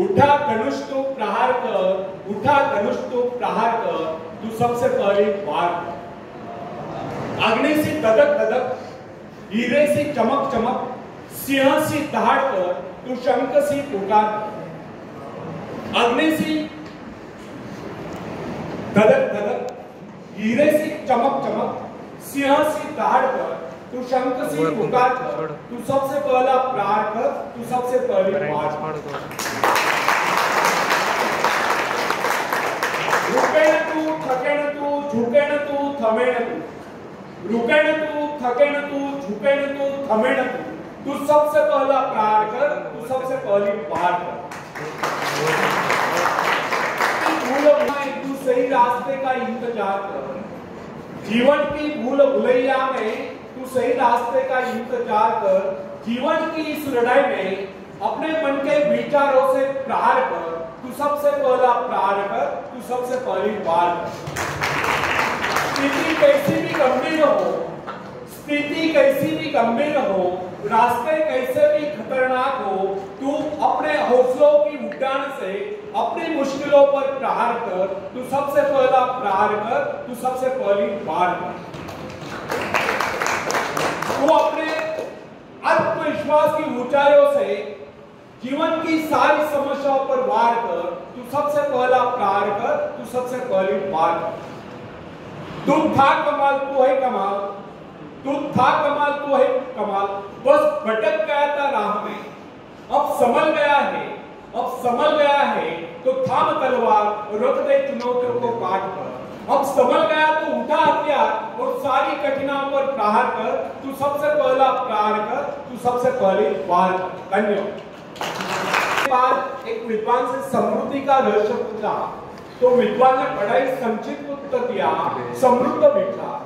उठा धनुष तो प्रहार कर, उठा धनुष तो प्रहार कर, तू सबसे पहले वार कर। अग्नि से धधक धधक, हीरे से चमक चमक, सिंह से दहाड़ कर, तू शंख से पुकार कर। अग्नि से धधक धधक, हीरे से चमक चमक, सिंह से दहाड़ कर, तू शंख से पुकार कर, तू सबसे पहला प्रहार कर, तू सबसे पहले वार कर। रुके न तू, थके न तू, झुके न तू, थमे न तू। रुके न तू, थके न तू, झुके न तू, थमे न तू। तू सबसे पहला प्रहार कर, तू सबसे पहली वार कर। तू सही रास्ते का इंतजार कर। जीवन की भूल भुलैया में तू सही रास्ते का इंतजार कर। जीवन की इस लड़ाई में अपने मन के विचारों से प्रहार कर। तू सबसे पहला प्रहार कर, तू सबसे पहली वार कर। स्थिति कैसी भी गंभीर हो, स्थिति कैसी भी गंभीर हो, रास्ते कैसे भी खतरनाक हो, तू अपने हौसलों की उड़ान से अपनी मुश्किलों पर प्रहार कर। तू सबसे पहला प्रहार कर, तू सबसे पहली वार कर। तू अपने आत्मविश्वास की ऊंचाइयों से जीवन की सारी समस्याओं पर वार कर। तू सबसे पहला प्रहार कर, तू सबसे पहली वार कर। तू था कमाल, तू है कमाल, तू था कमाल, तू है कमाल। बस भटक गया था राह में, अब संभल गया है, अब संभल गया है, तो थाम तलवार और रख दे चुनौतियों को काट कर। अब संभल गया तो उठा हथियार और सारी कठिनाइयों पर प्रहार कर। तू सबसे पहला प्रहार कर, तू सबसे पहली वार कर। धन्यवाद। बाद एक विद्वान से समृद्धि का रहस्य पूछा, तो विद्वान ने बड़ा ही संक्षिप्त उत्तर दिया, समृद्ध विचार।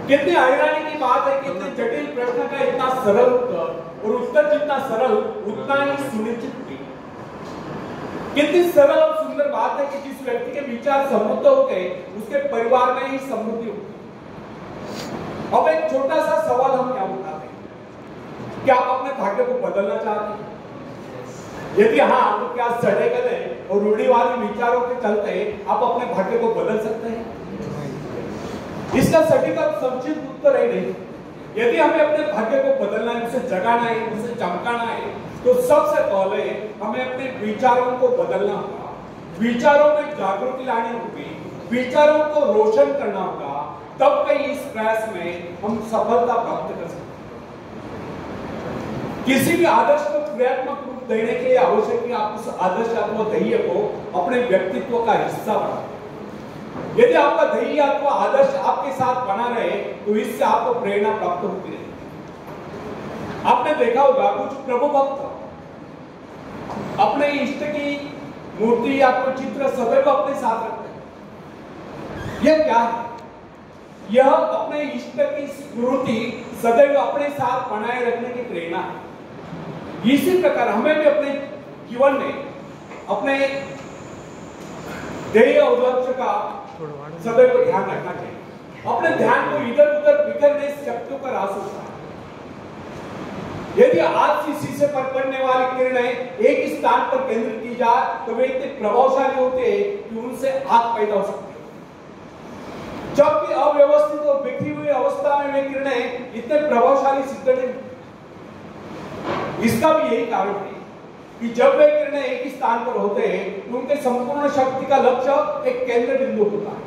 कितनी हैरानी की बात है कि इतने जटिल प्रश्न का इतना सरल उत्तर, और उत्तर जितना सरल उतना ही सुनिश्चित भी। कितनी सरल और सुंदर बात है कि जिस व्यक्ति के विचार समृद्ध होते उसके परिवार में ही समृद्धि होती। अब एक छोटा सा सवाल हम क्या उठाते हैं, क्या आप अपने भाग्य को बदलना चाहते हैं? यदि हाँ, तो क्या सड़े गले और रूढ़िवादी विचारों के चलते आप अपने भाग्य को बदल सकते हैं? इसका सटीक और संक्षिप्त उत्तर है नहीं। यदि हमें अपने भाग्य को बदलना है, उसे जगाना है, उसे चमकाना है, तो सबसे पहले हमें अपने विचारों को बदलना होगा। विचारों में जागृति लानी होगी, विचारों को रोशन करना होगा। तब कहीं इस प्रयास में हम सफलता प्राप्त कर सकते हैं। किसी भी आदर्श को क्रियात्मक रूप देने के लिए आवश्यक है आप उस आदर्श अथवा ध्येय को अपने व्यक्तित्व का हिस्सा बनाएं। यदि आपका ध्येय अथवा आदर्श आपके साथ बना रहे तो इससे आपको प्रेरणा प्राप्त होती रहेगी। आपने देखा होगा कुछ प्रभु भक्त अपने इष्ट की मूर्ति या कोई चित्र सदैव अपने साथ रखते हैं। यह क्या है? यह अपने इष्ट की स्मृति सदैव अपने साथ बनाए रखने की प्रेरणा है। इसी प्रकार हमें भी अपने जीवन में अपने ध्येय और लक्ष्य का सदैव ध्यान रखना चाहिए। अपने ध्यान को इधर उधर बिखरने शक्तियों का रास होता है। यदि आज की शीशे पर पड़ने वाली किरणें एक स्थान पर केंद्रित की जाए तो वे इतने प्रभावशाली होते हैं कि उनसे आग पैदा हो सकती है। जबकि अव्यवस्थित और बिखरी हुई अवस्था में वे किरणें इतने प्रभावशाली सिद्ध नहीं। इसका भी यही कारण है कि जब वे किरणें एक ही स्थान पर होते हैं तो उनके संपूर्ण शक्ति का लक्ष्य एक केंद्र बिंदु होता है।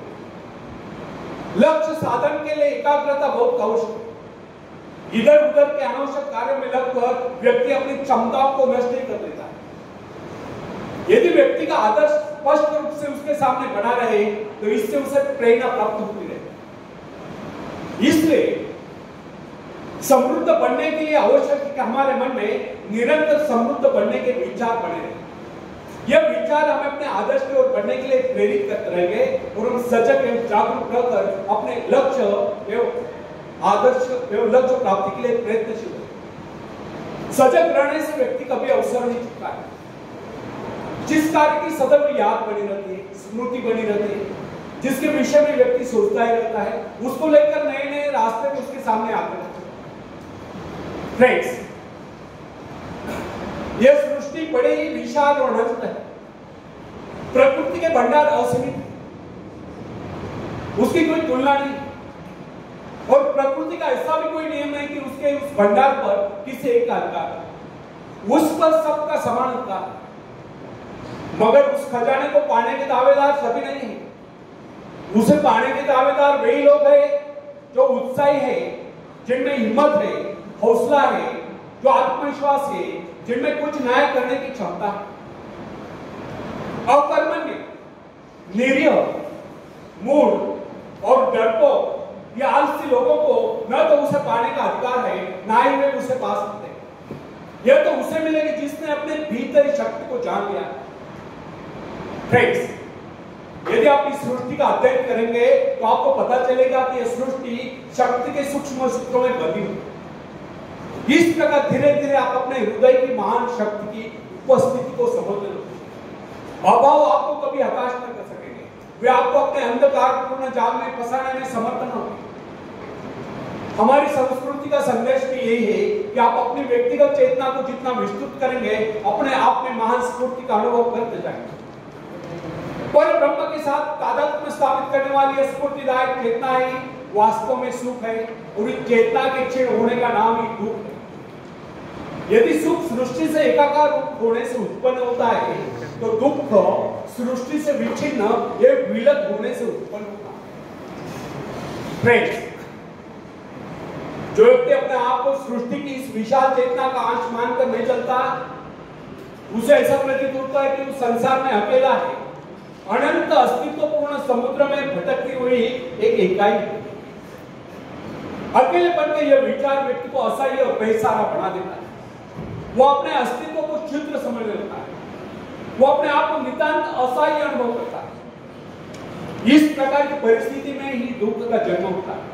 लक्ष्य साधन के लिए एकाग्रता बहुत आवश्यक है। इधर उधर के अनावश्यक कार्यों में लगकर व्यक्ति अपनी क्षमताओं को नष्ट नहीं कर देता है। यदि व्यक्ति का आदर्श स्पष्ट रूप से उसके सामने बना रहे तो इससे उसे प्रेरणा प्राप्त होती रहे। इसलिए समृद्ध बनने के लिए आवश्यक है कि हमारे मन में निरंतर समृद्ध बनने के विचार बने रहे। यह विचार हमें अपने आदर्श की ओर बढ़ने के लिए प्रेरित करते रहेंगे और हम सजग एवं जागरूक रहकर अपने लक्ष्य एवं आदर्श एवं लक्ष्य प्राप्ति के लिए प्रयत्नशील होंगे। सजग रहने से व्यक्ति कभी अवसर नहीं चुका है। जिस कार्य की सदैव याद बनी रहती है, स्मृति बनी रहती है, जिसके विषय में व्यक्ति सोचता ही रहता है, उसको लेकर नए नए रास्ते उसके सामने आते हैं। फ्रेंड्स, यह सृष्टि बड़े ही विशाल और अनंत है। प्रकृति के भंडार असीमित है, उसकी कोई तुलना नहीं। और प्रकृति का ऐसा भी कोई नियम नहीं कि उसके उस भंडार पर किसी एक का अधिकार है, उस पर सबका समान अधिकार है। मगर उस खजाने को पाने के दावेदार सभी नहीं है। उसे पाने के दावेदार वही लोग हैं जो उत्साही है, जिनमें हिम्मत है, हौसला है, जो आत्मविश्वास है, जिनमें कुछ नया करने की क्षमता है। अकर्मण्य, निरीह, मूढ़ और डरपोक ये आलसी लोगों को न तो उसे पाने का अधिकार है, ना ही वे उसे पा सकते हैं। यह तो उसे मिलेगी जिसने अपने भीतर शक्ति को जान लिया। फ्रेंड्स, यदि आप इस सृष्टि का अध्ययन करेंगे तो आपको पता चलेगा कि यह सृष्टि शक्ति के सूक्ष्म सूत्रों में बंधी हुई। इस प्रकार धीरे धीरे आप अपने हृदय की महान शक्ति की उपस्थिति को समझने लगेंगे। अभाव आपको कभी हताश न कर सकेंगे, वे आपको अपने अंधकारपूर्ण जाल में फंसाने में समर्थ न होंगे। हमारी संस्कृति का संदेश भी यही है कि आप अपनी व्यक्तिगत चेतना को जितना विस्तृत करेंगे, अपने आप में महान स्फूर्ति का अनुभव करते जाएंगे। पर ब्रह्म के साथ तादात्म्य स्थापित करने वाली स्फूर्तिदायक चेतना ही वास्तव में सुख है, और इस चेतना के क्षीण होने का नाम ही दुख है। यदि सुख सृष्टि से एकाकार होने से उत्पन्न होता है, तो दुख सृष्टि से विच्छिन्न एक विलग होने से उत्पन्न होता है। फ्रेंड्स, जो व्यक्ति अपने आप को सृष्टि की इस विशाल चेतना का अंश मानकर नहीं चलता, उसे ऐसा प्रतीत होता है कि वो संसार में अकेला है, अनंत अस्तित्वपूर्ण समुद्र में भटकती हुई एक इकाई है। अकेलेपन के यह विचार व्यक्ति को असह्य और बेसहारा बना देता है। वो अपने अस्तित्व को क्षुद्र समझने लगता है, वो अपने आप को नितांत असहाय अनुभव करता है। इस प्रकार की परिस्थिति में ही दुख का जन्म होता है।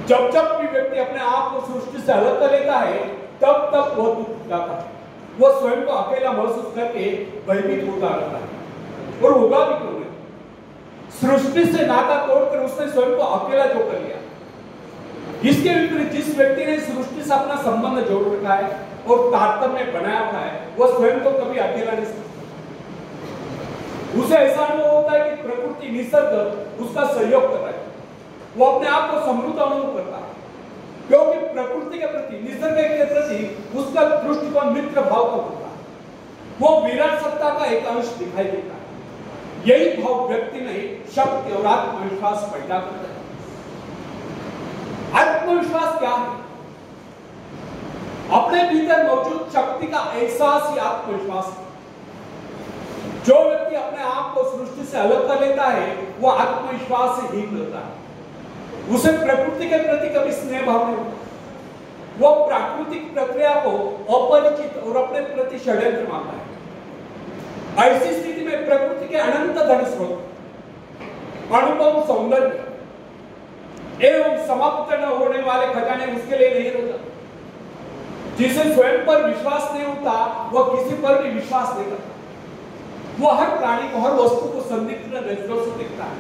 जब जब भी व्यक्ति अपने आप को सृष्टि से अलग कर लेता है, तब तब वह दुख जाता है। वह स्वयं को अकेला महसूस करके भयभीत होता रहता है, और होगा भी क्यों नहीं। सृष्टि से नाता तोड़कर उसने स्वयं को अकेला जो कर लिया। इसके विपरीत जिस व्यक्ति ने सृष्टि से अपना संबंध जोड़ रखा है और तारतम्य बनाया हुआ है, वह स्वयं को कभी अकेला नहीं समझता। उसे ऐसा अनुभव होता है कि प्रकृति, निसर्ग उसका सहयोग कर रहा है। वो अपने आप को समृद्ध अनुभव करता है, क्योंकि प्रकृति के प्रति, निसर्ग के प्रति उसका दृष्टिकोण मित्र भाव का होता है। वो विराट सत्ता का एक अंश दिखाई देता है। यही भाव व्यक्ति में शक्ति और आत्मविश्वास पैदा करता है। आत्मविश्वास क्या है? अपने भीतर मौजूद शक्ति का एहसास ही आत्मविश्वास है। जो व्यक्ति अपने आप को सृष्टि से अलग कर लेता है, वो आत्मविश्वास से हीन रहता है। उसे प्रकृति के प्रति कभी स्नेह भाव नहीं होता। वो प्राकृतिक प्रक्रिया को अपरिचित और अपने प्रति षड्यंत्र मानता है। ऐसी स्थिति में प्रकृति के अनंत धन स्रोत, अनुभव, सौंदर्य एवं समाप्त न होने वाले खजाने उसके लिए नहीं रहता। जिसे स्वयं पर विश्वास नहीं होता, वह किसी पर भी विश्वास नहीं करता। वह हर प्राणी को, हर वस्तु को संदिग्ध नजरों से देखता है।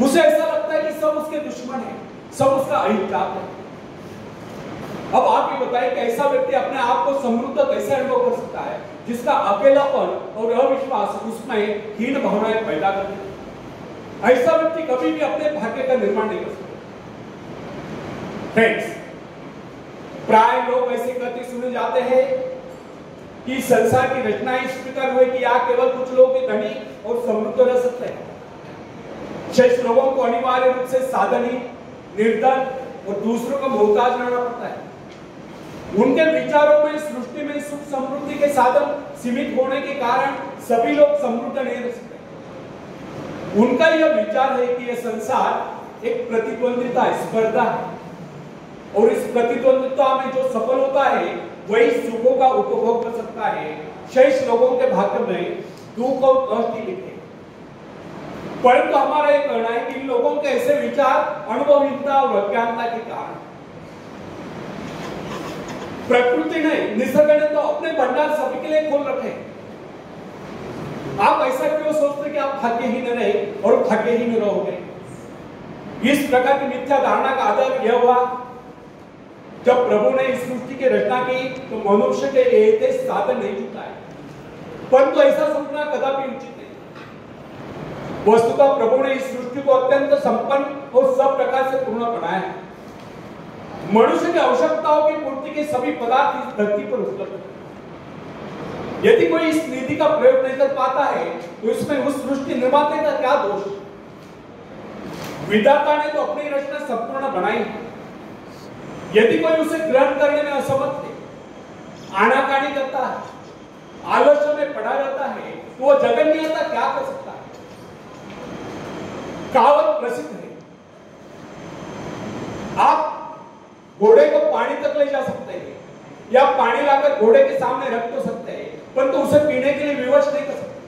उसे ऐसा लगता है कि सब उसके दुश्मन है, सब उसका अहितकार है। अब आप ही बताइए कि ऐसा व्यक्ति अपने आप को समृद्ध कैसे अनुभव कर सकता है, जिसका अकेलापन और अविश्वास उसमें हीन भावनाएं पैदा करते हैं। ऐसा व्यक्ति कभी भी अपने भाग्य का निर्माण नहीं कर सकता। फ्रेंड्स, प्राय लोग ऐसे कहते सुने जाते हैं कि संसार की रचना इस प्रकार हुई कि यहाँ केवल कुछ लोग ही धनी और समृद्ध रह सकते हैं। शेष लोगों को अनिवार्य रूप से साधनी, निर्धन और दूसरों का मोहताज रहना पड़ता है। उनके विचारों में सृष्टि में सुख समृद्धि के साधन सीमित होने के कारण सभी लोग समृद्ध नहीं रह सकते। उनका यह विचार है कि यह संसार एक प्रतिद्वंदिता, स्पर्धा है, और इस प्रतिद्वंदिता में जो सफल होता है वही सुखों का उपभोग कर सकता है। शेष लोगों के भाग्य में दुख और कष्ट ही लिखे। परंतु हमारा यह कहना है कि इन लोगों के ऐसे विचार अनुभवहीनता और अज्ञानता के कारण। प्रकृति ने, निसर्ग ने तो अपने भंडार सभी के लिए खोल रखे। आप ऐसा क्यों सोचते कि आप भाग्यहीन रहे और भाग्यहीन रहोगे? इस प्रकार की मिथ्या धारणा का आधार यह हुआ जब प्रभु ने इस सृष्टि की रचना की तो मनुष्य के लिए थे साधन नहीं जुटाए, परंतु ऐसा सोचना कदापि उचित नहीं। वस्तुतः प्रभु ने इस सृष्टि को अत्यंत संपन्न और सब प्रकार से पूर्ण बनाया है। मनुष्य की आवश्यकताओं की पूर्ति के सभी पदार्थ इस धरती पर उपलब्ध हैं। यदि कोई इस निधि का प्रयोग नहीं कर पाता है तो इसमें उस सृष्टि निर्माता का क्या दोष? विधाता ने तो अपनी रचना संपूर्ण बनाई है। यदि कोई उसे ग्रहण करने में असमर्थ है, आनाकानी करता है, आलस्य में पड़ा रहता है, तो वो जगन्यता क्या कर सकता है? कहावत प्रसिद्ध है, आप घोड़े को पानी तक ले जा सकते हैं या पानी लाकर घोड़े के सामने रख तो सकते हैं, परंतु उसे पीने के लिए विवश नहीं कर सकते।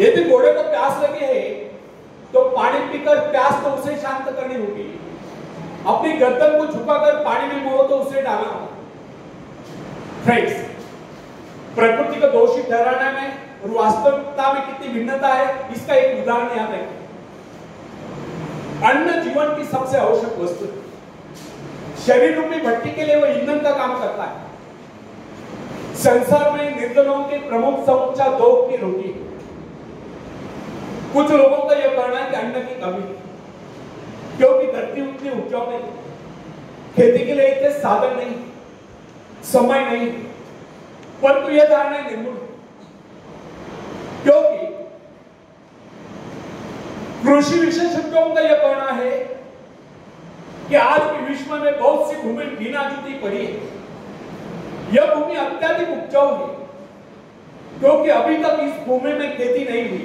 यदि घोड़े को प्यास लगी है तो पानी पीकर प्यास तो उसे शांत करनी होगी। अपनी गर्दन को झुकाकर पानी में मोह तो उसे डालना होगा। फ्रेंड्स, प्रकृति को दोषी ठहराने में और वास्तविकता में कितनी भिन्नता है, इसका एक उदाहरण याद रखें। अन्न जीवन की सबसे आवश्यक वस्तु है। शरीर रूपी भट्टी के लिए वो ईंधन का काम करता है। संसार में निर्धनों के प्रमुख समस्या दो की रोटी है। कुछ लोगों का यह कहना है कि अन्न की कमी है, क्योंकि धरती उतनी उपजाऊ नहीं, खेती के लिए इतने साधन नहीं, समय नहीं, परंतु यह धारणा निर्मूल है, क्योंकि कृषि विशेषज्ञों का यह कहना है कि आज के विश्व में बहुत सी भूमि बिना-जुती पड़ी है। यह भूमि अत्यधिक उपजाऊ है, क्योंकि अभी तक इस भूमि में खेती नहीं हुई,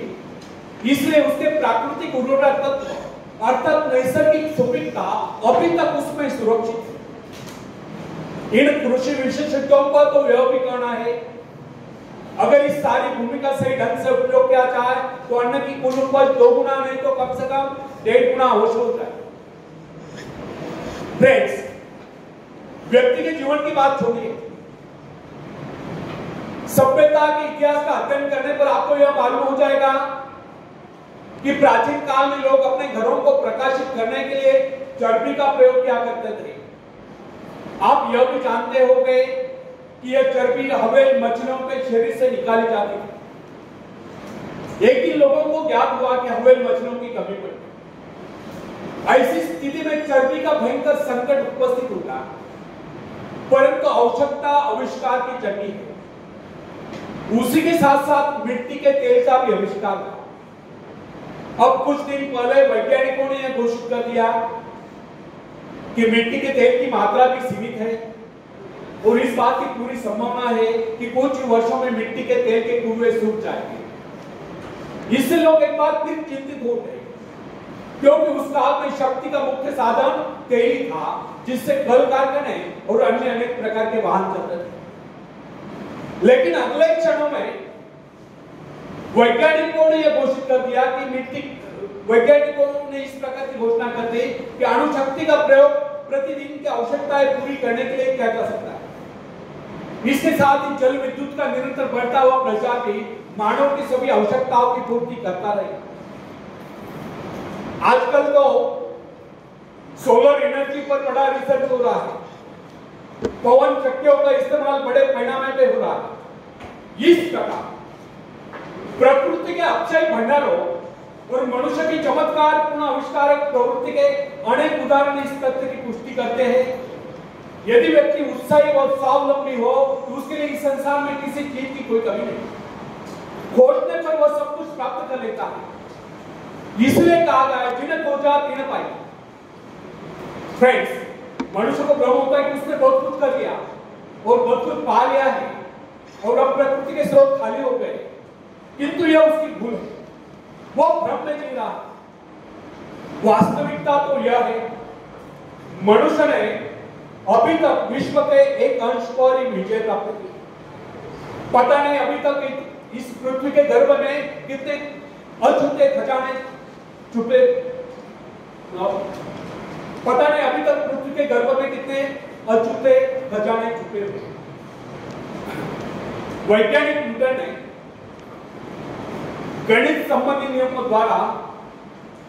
इसलिए उसके प्राकृतिक उर्वरता तत्व अर्थात नैसर्गिक सुपीकता अभी तक उसमें सुरक्षित है। इन कृषि विशेषज्ञों का तो यह भी कहना है, अगर इस सारी भूमि का सही ढंग से उपयोग किया जाए तो अन्न की कुल उपज 2 गुना नहीं तो कम से कम 1.5 गुना अवश्य हो जाए। फ्रेंड्स, व्यक्ति के जीवन की बात छोड़िए, सभ्यता के इतिहास का अध्ययन करने पर आपको यह मालूम हो जाएगा कि प्राचीन काल में लोग अपने घरों को प्रकाशित करने के लिए चर्बी का प्रयोग किया करते थे। आप यह भी जानते होंगे कि यह चर्बी हवेल मछलियों के शरीर से निकाली जाती है। एक दिन लोगों को ज्ञात हुआ कि हवेल मछलियों की कमी पड़ी। ऐसी स्थिति में चर्बी का भयंकर संकट उपस्थित होगा, परंतु आवश्यकता आविष्कार की चटी है। उसी के साथ साथ मिट्टी के तेल का भी आविष्कार हुआ। अब कुछ दिन पहले वैज्ञानिकों ने यह घोषित कर दिया कि मिट्टी के तेल की मात्रा भी सीमित है और इस बात की पूरी संभावना है कि कुछ वर्षों में मिट्टी के तेल के कुएं सूख जाएंगे। इससे लोग एक बार फिर चिंतित हो गए, क्योंकि उस काल में शक्ति का मुख्य साधन तेल ही था, जिससे कल कारखाने और अन्य अनेक प्रकार के वाहन चलते थे। लेकिन अगले क्षणों में वैज्ञानिकों ने यह घोषित कर दिया कि वैज्ञानिकों ने इस प्रकार की घोषणा कर दी कि अणुशक्ति का प्रयोग प्रतिदिन की आवश्यकताएं पूरी करने के लिए किया जा सकता है। इसके साथ ही जल विद्युत का निरंतर बढ़ता हुआ प्रचार भी मानव की सभी आवश्यकताओं की पूर्ति करता रहेगा। आजकल तो सोलर एनर्जी पर बड़ा रिसर्च हो रहा है, पवन शक्तियों का इस्तेमाल बड़े पैमाने पे हो रहा है। इस प्रकार प्रकृति के अक्षय भंडारों और मनुष्य की चमत्कार पूर्ण आविष्कारक प्रवृत्ति के अनेक उदाहरण इस तथ्य की पुष्टि करते हैं। यदि व्यक्ति उत्साही और स्वावलंबी हो तो उसके लिए इस संसार में किसी चीज की कोई कमी नहीं। खोजने पर वह सब कुछ प्राप्त कर लेता है। इसलिए कहा गया है, जिन्हें खोजा तिन्हें पाई। फ्रेंड्स, मनुष्य को भ्रम होता है कि उसने बहुत कुछ कर लिया और बहुत कुछ पा लिया है और अब प्रकृति के स्रोत खाली हो गए, किंतु यह उसकी भूल है। वो भ्रम में जी रहा है। वास्तविकता तो यह है, मनुष्य ने अभी तक विश्व के एक अंश पर ही विजय प्राप्त की। पता नहीं अभी तक इस पृथ्वी के गर्भ में कितने अछूते खजाने छुपे, पता नहीं अभी तक पृथ्वी के गर्भ में कितने अछूते खजाने छुपे हुए। वैज्ञानिक न्यूटन ने गणित संबंधी नियमों द्वारा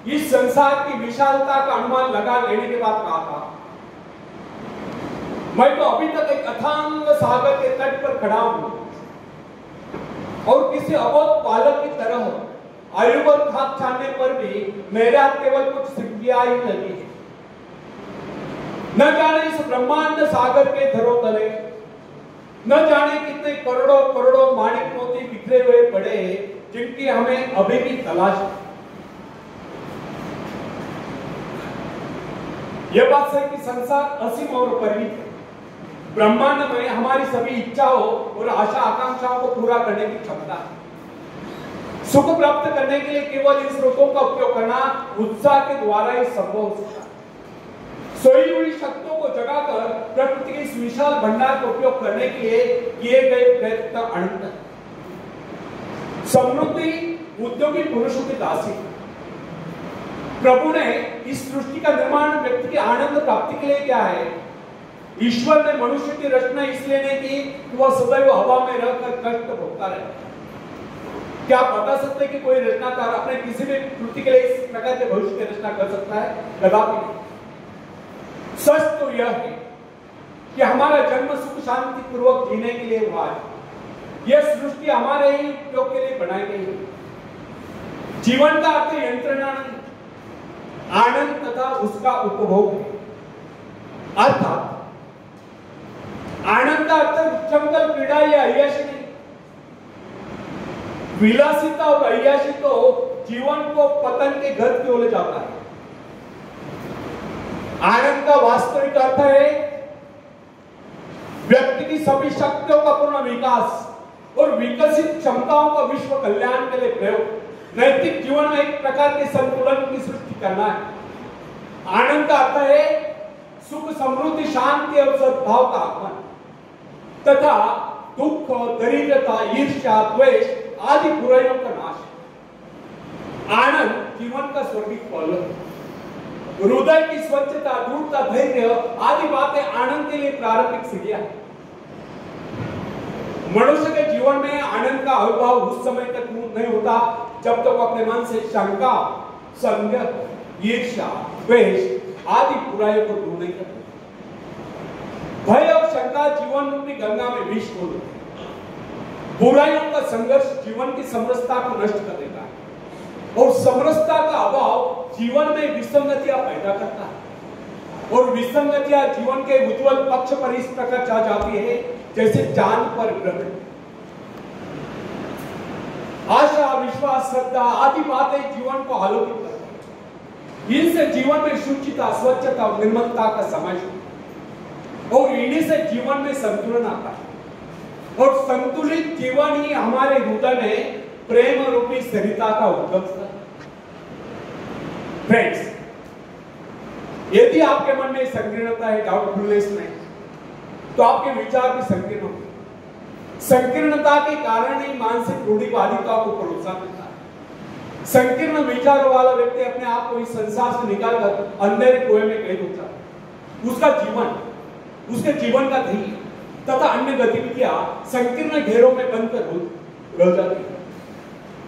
इस संसार की विशालता का अनुमान लगा लेने के बाद कहा था मैं तो अभी तक एक अथांग सागर के तट पर खड़ा हूं और किसी अबोध बालक की तरह आयु पर खाक छानने पर भी मेरा केवल कुछ सिंकियां ही लगी है। न जाने इस ब्रह्मांड सागर के धरोतले न जाने कितने करोड़ों करोड़ों माणिक मोती बिखरे हुए पड़े जिनकी हमें अभी भी तलाश है। यह बात सही कि संसार असीम और परिमित है। ब्रह्मांड में हमारी सभी इच्छाओं और आशा आकांक्षाओं को पूरा करने की क्षमता है। सुख प्राप्त करने के लिए केवल इन स्रोतों का उपयोग करना उत्साह के द्वारा ही संभव हो सकता है। सोई हुई शक्तियों को जगाकर प्रकृति के इस विशाल भंडार का उपयोग करने के लिए किए गए प्रयत्न अनंत है। समृद्धि उद्योगी पुरुषों की दासी। प्रभु ने इस सृष्टि का निर्माण व्यक्ति के आनंद प्राप्ति के लिए किया है। ईश्वर ने मनुष्य की रचना इसलिए नहीं की कि वह सदैव हवा में रहकर कष्ट भोगता रहे। क्या आप बता सकते कि कोई रचनाकार अपने किसी भी कृति के लिए इस प्रकार के भविष्य की रचना कर सकता है? कदापि नहीं। सच तो यह है कि हमारा जन्म सुख शांति पूर्वक जीने के लिए हुआ है। यह सृष्टि हमारे ही उपयोग के लिए बनाई गई है। जीवन का अर्थ यंत्रणा नहीं, आनंद तथा उसका उपभोग है। अर्थात आनंद का अर्थ उच्छृंखल क्रीड़ा या अय्याशी नहीं। विलासिता और अय्याशी तो जीवन को पतन के घर की ओर ले जाता है। आनंद का वास्तविक अर्थ है व्यक्ति की सभी शक्तियों का पूर्ण विकास और विकसित क्षमताओं का विश्व कल्याण के लिए प्रयोग। नैतिक जीवन में एक प्रकार के संतुलन की सृष्टि करना है। आनंद का अर्थ है सुख समृद्धि शांति और सद्भाव का आगमन तथा दुख दरिद्रता ईर्ष्या द्वेष आदि बुराइयों का नाश। आनंद जीवन का स्वर्गीय फल है। हृदय की स्वच्छता दृढ़ता धैर्य आदि बातें आनंद के लिए प्रारंभिक सीढ़ियां हैं। मनुष्य के जीवन में आनंद का आविर्भाव उस समय तक नहीं होता जब तक तो अपने मन से शंका संदेह ईर्ष्या द्वेष आदि बुराइयों को दूर नहीं करते। भय और शंका जीवन रूपी गंगा में विष खोल देते। बुराइयों का संघर्ष जीवन की समरसता को नष्ट कर देता है और समरसता का अभाव जीवन में विसंगतियां पैदा करता है और विसंगतियां जीवन के उज्जवल पक्ष पर इस प्रकार छा जाती है जैसे चांद पर ग्रहण। आशा विश्वास श्रद्धा आदि बातें जीवन को आलोकित करती हैं। इनसे जीवन में शुचिता स्वच्छता और निर्मलता का समावेश और इन्हीं से जीवन में संतुलन आता है और संतुलित जीवन ही हमारे हृदय में प्रेम रूपी सरिता का उद्गम है। फ्रेंड्स, यदि आपके मन में संकीर्णता है, डाउटफुलनेस में, तो आपके विचार भी संकीर्ण होंगे। संकीर्णता के कारण ही मानसिक रूढ़िवादिता को प्रोत्साहन मिलता है। संकीर्ण विचारों वाला व्यक्ति अपने आप को इस संसार से निकालकर अंधेरे कुएं में कैद होता है। उसका जीवन उसके जीवन का ध्येय तथा अन्य गतिविधियां संकीर्ण घेरों में बनकर रह जाती है।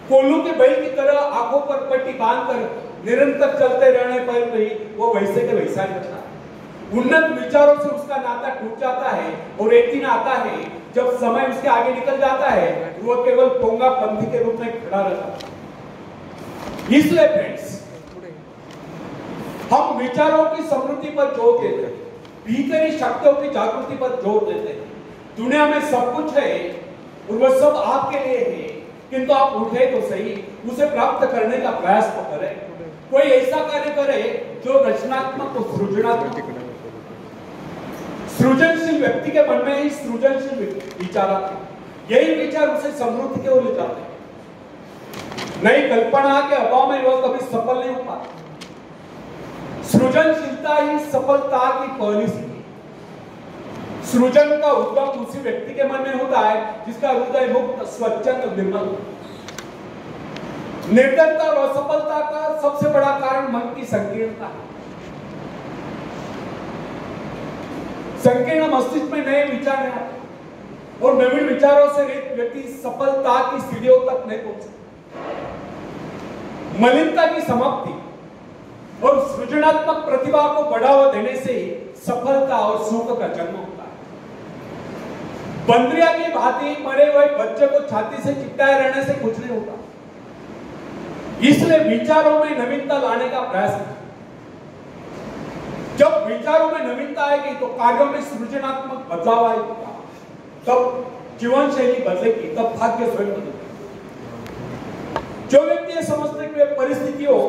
कोल्हू के बैल की तरह आंखों पर पट्टी बांधकर निरंतर चलते रहने पर भी वो वैसे के वैसा ही रहता है। उन्नत विचारों से उसका नाता टूट जाता है और एक दिन आता है जब समय उसके आगे निकल जाता है वो केवल पोंगा पंथी के रूप में खड़ा रहता है। इसलिए फ्रेंड्स, हम विचारों की समृद्धि पर जोर देते हैं, भीतरी शक्तियों की जागृति पर जोर देते हैं। दुनिया में सब कुछ है और वह सब आपके लिए है, किंतु आप उठे तो सही, उसे प्राप्त करने का प्रयास तो करें। कोई ऐसा कार्य करे जो रचनात्मक और सृजनशील व्यक्ति के मन में ही सृजनशील विचार आते हैं। यही विचार उसे समृद्धि की ओर ले जाते हैं। नई कल्पना के अभाव में वह कभी सफल नहीं हो पाता। सृजनशीलता ही सफलता की पहली सीढ़ी। सृजन का उद्गम उसी व्यक्ति के मन में होता है जिसका हृदय मुक्त स्वच्छंद निर्मल। निर्धनता और असफलता का सबसे बड़ा कारण मन की संकीर्णता है। संकीर्ण मस्तिष्क में नए विचार नहीं आते और नवीन विचारों से व्यक्ति सफलता की सीढ़ियों तक नहीं पहुंच सकता। मलिनता की समाप्ति और सृजनात्मक प्रतिभा को बढ़ावा देने से सफलता और सुख का जन्म होता है। बंदरिया की भांति मरे हुए बच्चे को छाती से चिपकाए रहने से कुछ नहीं होगा। इसलिए विचारों में नवीनता लाने का प्रयास करें। जब विचारों में नवीनता आएगी तो कार्यों में सृजनात्मक बदलाव आएगा, तब जीवन शैली बदलेगी, तब भाग्य स्वयं बदलेगा। जो व्यक्ति ये समझते हैं कि वे परिस्थितियों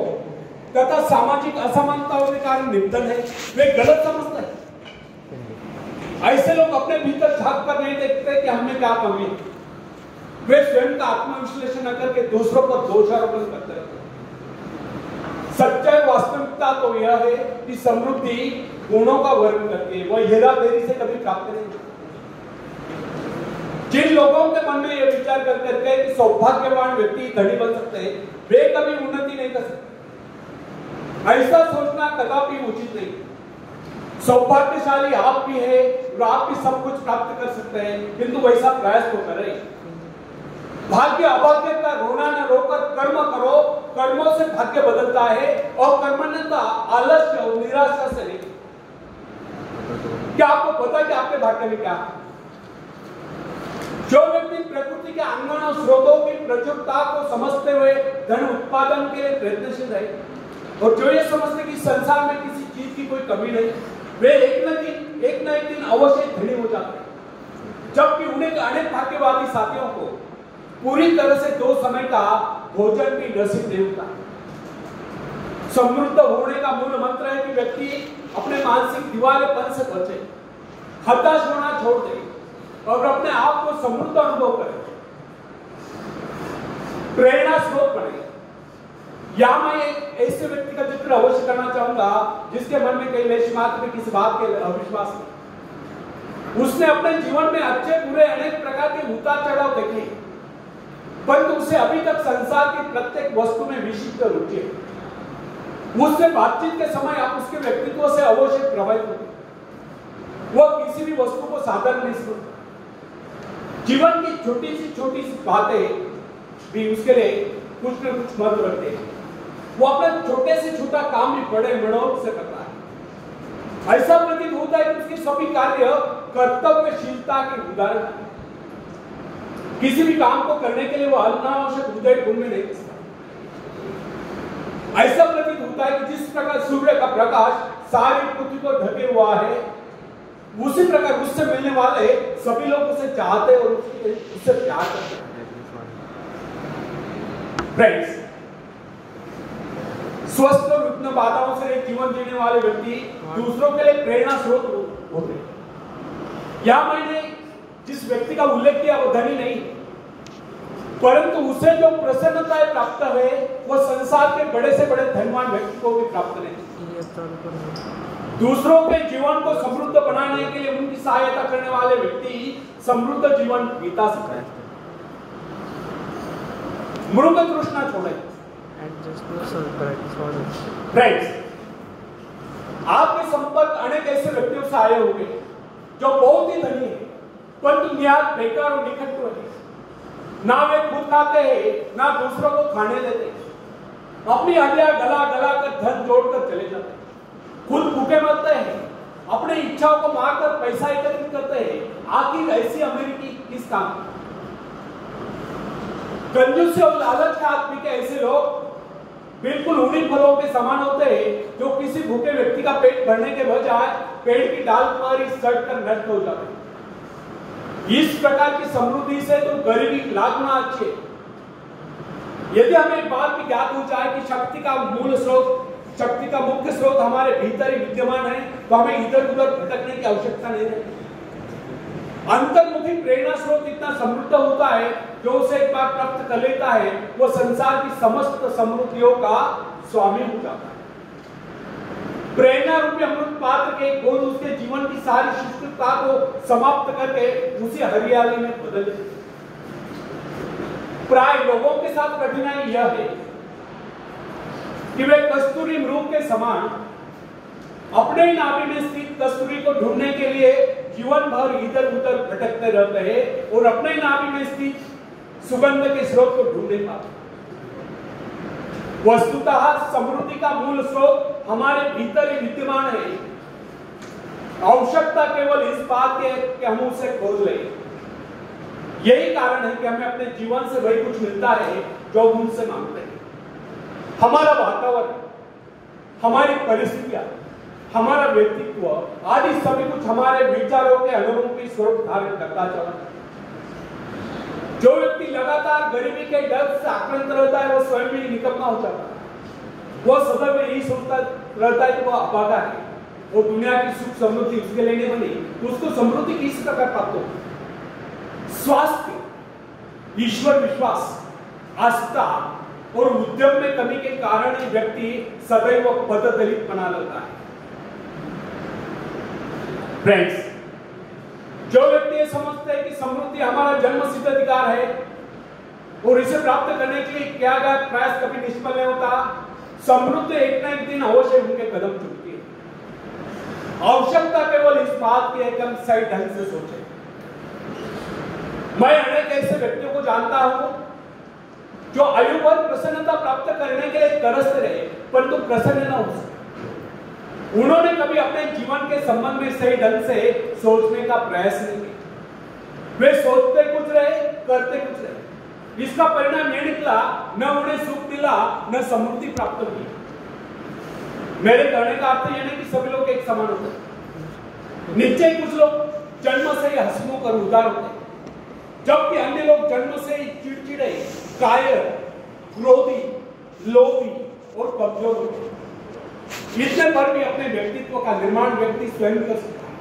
तथा सामाजिक असमानताओं के कारण निर्धन है, वे गलत समझते हैं। ऐसे लोग अपने भीतर झांक कर नहीं देखते कि हमें क्या कमी है। वे स्वयं का आत्मविश्लेषण न करके दूसरों पर दोषारोपण करते रहते हैं। सच्चाई वास्तविकता तो यह है कि समृद्धि गुणों का वर्णन करती है, वह हेराफेरी से कभी प्राप्त नहीं होती। जिन लोगों के मन में यह विचार कर करके कि सौभाग्यवान व्यक्ति धनी बन सकते हैं, वे कभी उन्नति नहीं कर सकते। ऐसा सोचना कदापि उचित नहीं। सौभाग्यशाली आप भी है और आप भी सब कुछ प्राप्त कर सकते हैं, किंतु वैसा प्रयास तो करें। भाग्य अभाग्य का रोना न रोकर कर्म करो, कर्मों से भाग्य बदलता है और कर्मण्यता आलस्य और निराशा से नहीं। क्या आपको पता है कि आपके भाग्य में क्या है? जो व्यक्ति प्रकृति के अनमोल स्रोतों की प्रचुरता को समझते हुए धन उत्पादन के लिए प्रयत्नशील है और जो ये समझते कि संसार में किसी चीज की कोई कमी नहीं, वे एक न एक दिन अवश्य धनी हो जाते हैं। जबकि उन्हें अनेक भाग्यवादी साथियों को पूरी तरह से 2 समय का भोजन भी नसीब नहीं होता। समृद्ध होने का मूल मंत्र है कि व्यक्ति अपने मानसिक दीवारेपन से बचे, हताश होना छोड़ दे और अपने आप को समृद्ध अनुभव करे, प्रेरणा स्रोत बने। यहां मैं एक ऐसे व्यक्ति का जिक्र अवश्य करना चाहूंगा जिसके मन में कई लेश मात्र में किसी बात के अविश्वास नहीं। उसने अपने जीवन में अच्छे बुरे अनेक प्रकार के उतार चढ़ाव देखे, परंतु उसे अभी तक संसार की प्रत्येक वस्तु में विशिष्ट रुचि है। उससे बातचीत के समय आप उसके व्यक्तित्व से अवश्य प्रभावित होते। वह किसी भी वस्तु को साधारण नहीं समझता। जीवन की छोटी सी बातें भी उसके लिए कुछ न कुछ महत्व रखते हैं। वो अपना छोटे से छोटा काम भी बड़े मनोरथ से करता है। ऐसा प्रतीत होता है कि उसके सभी कार्य कर्तव्यशीलता के उदाहरण हैं। किसी भी काम को करने के लिए वो अनावश्यक हृदय ढूंढ में नहीं घुसता। ऐसा प्रतीत होता है कि जिस प्रकार सूर्य का प्रकाश सारी पृथ्वी को ढके हुआ है, उसी प्रकार उससे मिलने वाले सभी लोग उसे चाहते और उससे प्यार करते हैं। फ्रेंड्स, स्वस्थ और विघ्न बाधाओं से जीवन जीने वाले व्यक्ति दूसरों के लिए प्रेरणा स्रोत होते हैं। यहां मैंने जिस व्यक्ति का उल्लेख किया वो धनी नहीं, परंतु उसे जो प्रसन्नता प्राप्त है वो संसार के बड़े से बड़े धनवान व्यक्ति को भी प्राप्त नहीं। दूसरों के जीवन को समृद्ध बनाने के लिए उनकी सहायता करने वाले व्यक्ति समृद्ध जीवन बीता सकते हैं। मृग तृष्णा छोड़े। फ्रेंड्स, आपके संपर्क अनेक ऐसे व्यक्तियों से आए होंगे जो बहुत ही धनी है, परंतु निहायत बेकार और निकट है। ना वे खुद खाते हैं, ना दूसरों को खाने देते हैं। अपनी हड्डियां गला कर धन जोड़कर चले जाते हैं। खुद भूखे मरते हैं, अपनी इच्छाओं को मारकर पैसा एकत्रित करते हैं। आखिर ऐसी अमेरिकी किस काम की? कंजूसी और लालच के आदमी के ऐसे लोग बिल्कुल उन्हीं फलों के समान होते हैं जो किसी भूखे व्यक्ति का पेट भरने के बजाय पेड़ की डाल पर ही सड़कर नष्ट हो जाते हैं। इस प्रकार की समृद्धि से तो गरीबी लाख गुना अच्छी है। यदि हमें एक बात भी ज्ञात हो जाए कि शक्ति का मूल स्रोत, शक्ति का मुख्य स्रोत हमारे भीतर ही विद्यमान है, तो हमें इधर उधर भटकने की आवश्यकता नहीं रहती। अंतर्मुखी प्रेरणा स्रोत इतना समृद्ध होता है जो उसे एक बार प्राप्त कर लेता है, वो संसार की समस्त समृद्धियों का स्वामी हो जाता है। प्रेरणा रूपी अमृत पात्र के गोद उसके जीवन की सारी शुष्कता को समाप्त करके उसी हरियाली में बदल देते। प्राय लोगों के साथ कठिनाई यह है कि वे कस्तूरी मृग के समान अपने नाभि में स्थित कस्तूरी को ढूंढने के लिए जीवन भर इधर उधर भटकते रहते हैं और अपने नाभि में स्थित सुगंध के स्रोत को ढूंढ नहीं पाते। वस्तुतः समृद्धि का मूल स्रोत हमारे भीतर ही विद्यमान है। आवश्यकता केवल इस बात की है कि हम उसे खोज लें। यही कारण है कि हमें अपने जीवन से वही कुछ मिलता है जो हम उनसे मांगते हैं। हमारा वातावरण, हमारी परिस्थितियां, हमारा व्यक्तित्व आदि सभी कुछ हमारे विचारों के अनुरूप ही स्वरूप धारण करता चला। जो व्यक्ति लगातार गरीबी के डर से आक्रांत रहता है वो स्वयं भी निकम्मा हो जाता है। वो सदैव यही सोचता रहता है कि वो अभागा है, वो दुनिया की सुख समृद्धि उसके लेने बनी, तो उसको समृद्धि किस प्रकार प्राप्त हो? स्वास्थ्य, ईश्वर विश्वास, आस्था और उद्यम में कमी के कारण ही व्यक्ति सदैव पददलित बना लेता है। फ्रेंड्स, जो व्यक्ति ये समझते हैं कि समृद्धि हमारा जन्मसिद्ध अधिकार है और इसे प्राप्त करने के लिए किया गया प्रयास कभी निष्फल नहीं होता, समृद्धि एक ना एक दिन अवश्य उनके कदम चुकती है। आवश्यकता केवल इस बात की है कि हम सही ढंग से सोचें। मैं अनेक ऐसे व्यक्तियों को जानता हूं जो आयु भर प्रसन्नता प्राप्त करने के लिए तरसते रहे परंतु प्रसन्न न हो सके। उन्होंने कभी अपने जीवन के संबंध में सही ढंग से सोचने का प्रयास नहीं किया। वे सोचते कुछ रहे, करते कुछ रहे। इसका परिणाम यह निकला, न उन्हें सुख मिला न समृद्धि प्राप्त हुई। मेरे कहने का अर्थ यह नहीं कि सभी लोग एक समान होते हैं। निश्चय कुछ लोग जन्म से ही हंसमुख और उदार होते हैं, जबकि अन्य लोग जन्म से ही चिड़चिड़े, कायर, क्रोधी, लोभी और कमजोर होते हैं। इतने पर भी अपने व्यक्तित्व का निर्माण व्यक्ति स्वयं कर सकता है।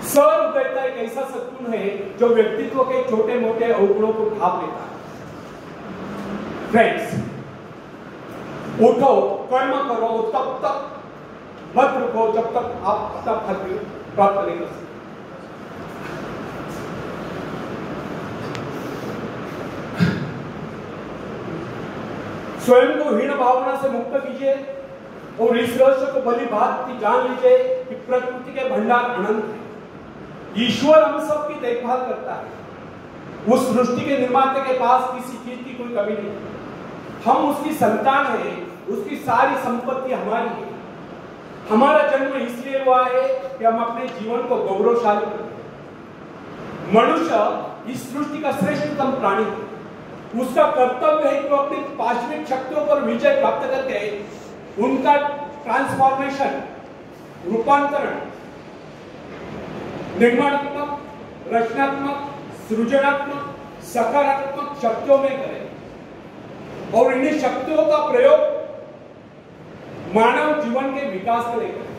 सहृदयता एक ऐसा सद्गुण है जो व्यक्तित्व के छोटे मोटे अवगुणों को ढांप लेता है। फ्रेंड्स, उठो, कर्म करो, तब तक मत रुको जब तक आप अपना फल प्राप्त नहीं कर सकते। स्वयं को हीन भावना से मुक्त कीजिए और इस रहस्य को भली भांति जान लीजिए कि प्रकृति के भंडार अनंत है। ईश्वर हम सब की देखभाल करता है। उस सृष्टि के निर्माता के पास किसी चीज की कोई कमी नहीं। हम उसकी संतान हैं, उसकी सारी संपत्ति हमारी है। हमारा जन्म इसलिए हुआ है कि हम अपने जीवन को गौरवशाली करें। मनुष्य इस सृष्टि का श्रेष्ठतम प्राणी है। उसका कर्तव्य है कि अपनी पाशविक शक्तियों पर विजय प्राप्त करके उनका ट्रांसफॉर्मेशन, रूपांतरण निर्माणात्मक, रचनात्मक, सृजनात्मक, सकारात्मक शक्तियों में करें और इन्हीं शक्तियों का प्रयोग मानव जीवन के विकास के लिए करें।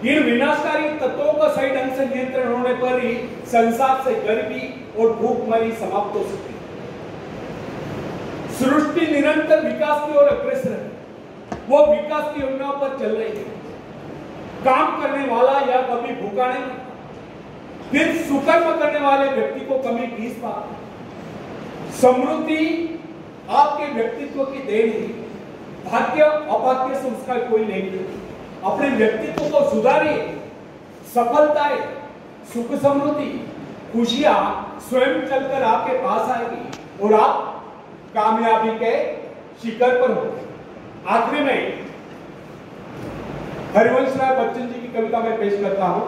इन विनाशकारी तत्वों का सही ढंग से नियंत्रण होने पर ही संसार से गरीबी और भूखमरी समाप्त हो सकती है। सृष्टि निरंतर विकास की ओर अग्रसर है। वो विकास की योजनाओं पर चल रही है। काम करने वाला या कभी भूखा नहीं, फिर सुकर्म करने वाले व्यक्ति को कभी घीस पा। समृद्धि आपके व्यक्तित्व की देन है। भाग्य अभाग्य से उसका कोई लेन देन नहीं। अपने व्यक्तित्व को सुधारिए। सफलताएं, सुख समृद्धि, खुशियां स्वयं चलकर आपके पास आएगी और आप कामयाबी के शिखर पर होंगे। आखिरी में हरिवंश राय बच्चन जी की कविता में पेश करता हूं,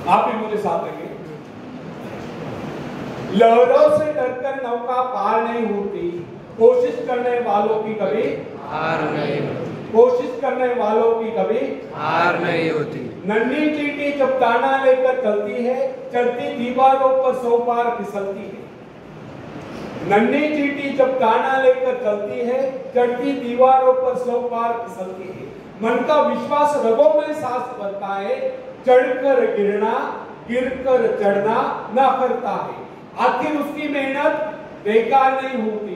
आप भी मुझे साथ देंगे। लहरों से डरकर नौका पार नहीं होती, कोशिश करने वालों की कभी हार नहीं होती। कोशिश करने वालों की कभी हार नहीं होती। नन्ही चींटी जब दाना लेकर चलती है, चढ़ती दीवारों पर 100 बार फिसलती है। नन्ही चींटी जब दाना लेकर चलती है, चढ़ती दीवारों पर 100 बार फिसलती है। मन का विश्वास रगों में सांस भरता है, चढ़कर गिरना, गिरकर चढ़ना न करता है। आखिर उसकी मेहनत बेकार नहीं होती।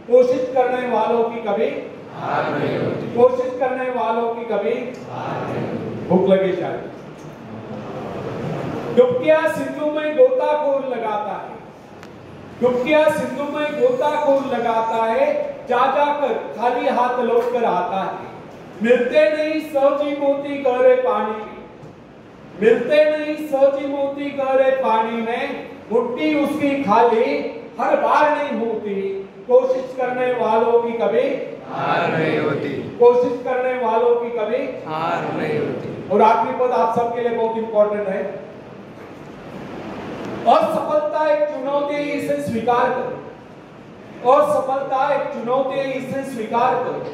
कोशिश करने वालों की कभी हार नहीं होती। कोशिश करने वालों की कभी हार नहीं होती। भूख लगी शायद। डुबकियां सिंधु में गोताखोर लगाता है। डुबकियां सिंधु में गोताखोर लगाता है, जा जाकर खाली हाथ लौट कर आता है। मिलते नहीं सौजी मोती गहरे पानी में, मिलते नहीं सौजी मोती गहरे पानी में, मुट्ठी उसकी खाली हर बार नहीं होती। कोशिश करने वालों की कभी हार नहीं होती। कोशिश करने वालों की कभी हार नहीं होती। और आखिरी पद आप सबके लिए बहुत इंपॉर्टेंट है। असफलता एक चुनौती है, इसे स्वीकार करो। असफलता एक चुनौती है, इसे स्वीकार करो।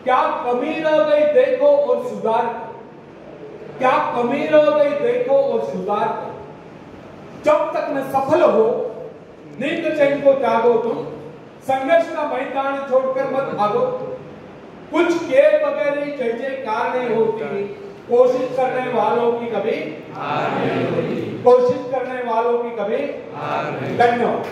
क्या कमी रह गई देखो और सुधार करो। क्या कमी रह गई देखो और सुधार करो। जब तक न सफल हो, निंद चैन को त्यागो तुम, संघर्ष का मैदान छोड़कर मत भागो। कुछ किए बगैर ही जय जयकार नहीं होती, कोशिश करने वालों की कभी हार नहीं होती। कोशिश करने वालों की कभी हार नहीं। धन्यवाद।